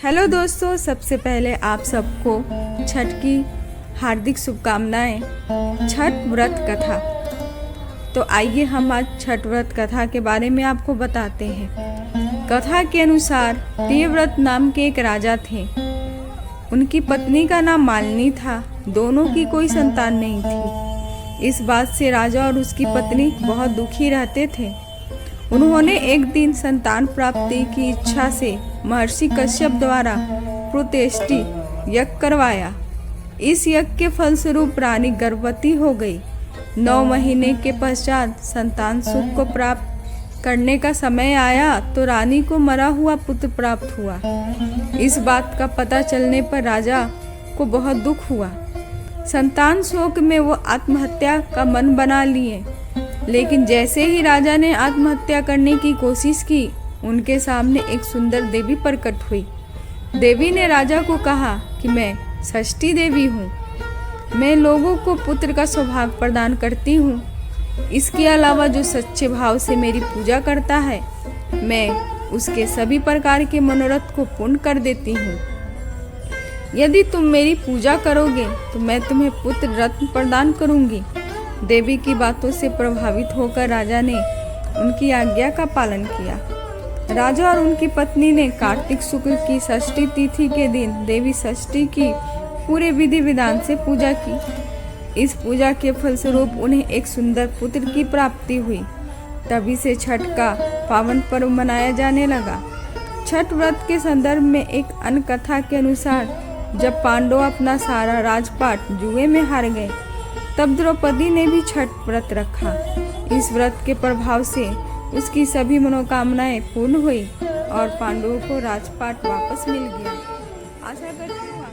Hello दोस्तों, सबसे पहले आप सबको छठ की हार्दिक शुभकामनाएं। छठ व्रत कथा। तो आइए हम आज छठ व्रत कथा के बारे में आपको बताते हैं। कथा के अनुसार प्रियव्रत नाम के एक राजा थे। उनकी पत्नी का नाम मालिनी था। दोनों की कोई संतान नहीं थी। इस बात से राजा और उसकी पत्नी बहुत दुखी रहते थे। उन्होंने एक दिन संतान प्राप्ति की इच्छा से महर्षि कश्यप द्वारा पुत्रष्टि यज्ञ करवाया। इस यज्ञ के फलस्वरूप रानी गर्भवती हो गई। 9 महीने के पश्चात संतान सुख को प्राप्त करने का समय आया तो रानी को मरा हुआ पुत्र प्राप्त हुआ। इस बात का पता चलने पर राजा को बहुत दुख हुआ। संतान शोक में वो आत्महत्या का मन बना लिए। लेकिन जैसे ही राजा ने आत्महत्या करने की कोशिश की, उनके सामने एक सुंदर देवी प्रकट हुई। देवी ने राजा को कहा कि मैं षष्ठी देवी हूँ। मैं लोगों को पुत्र का सौभाग्य प्रदान करती हूँ। इसके अलावा जो सच्चे भाव से मेरी पूजा करता है, मैं उसके सभी प्रकार के मनोरथ को पूर्ण कर देती हूँ। यदि तुम मेरी पूजा करोगे तो मैं तुम्हें पुत्र रत्न प्रदान करूँगी। देवी की बातों से प्रभावित होकर राजा ने उनकी आज्ञा का पालन किया। राजा और उनकी पत्नी ने कार्तिक शुक्ल की षष्ठी तिथि के दिन देवी षष्ठी की पूरे विधि विधान से पूजा की। इस पूजा के फलस्वरूप उन्हें एक सुंदर पुत्र की प्राप्ति हुई। तभी से छठ का पावन पर्व मनाया जाने लगा। छठ व्रत के संदर्भ में एक अन्य कथा के अनुसार जब पांडव अपना सारा राजपाट जुए में हार गए, तब द्रौपदी ने भी छठ व्रत रखा। इस व्रत के प्रभाव से उसकी सभी मनोकामनाएं पूर्ण हुई और पांडवों को राजपाट वापस मिल गया। आशा करती हूँ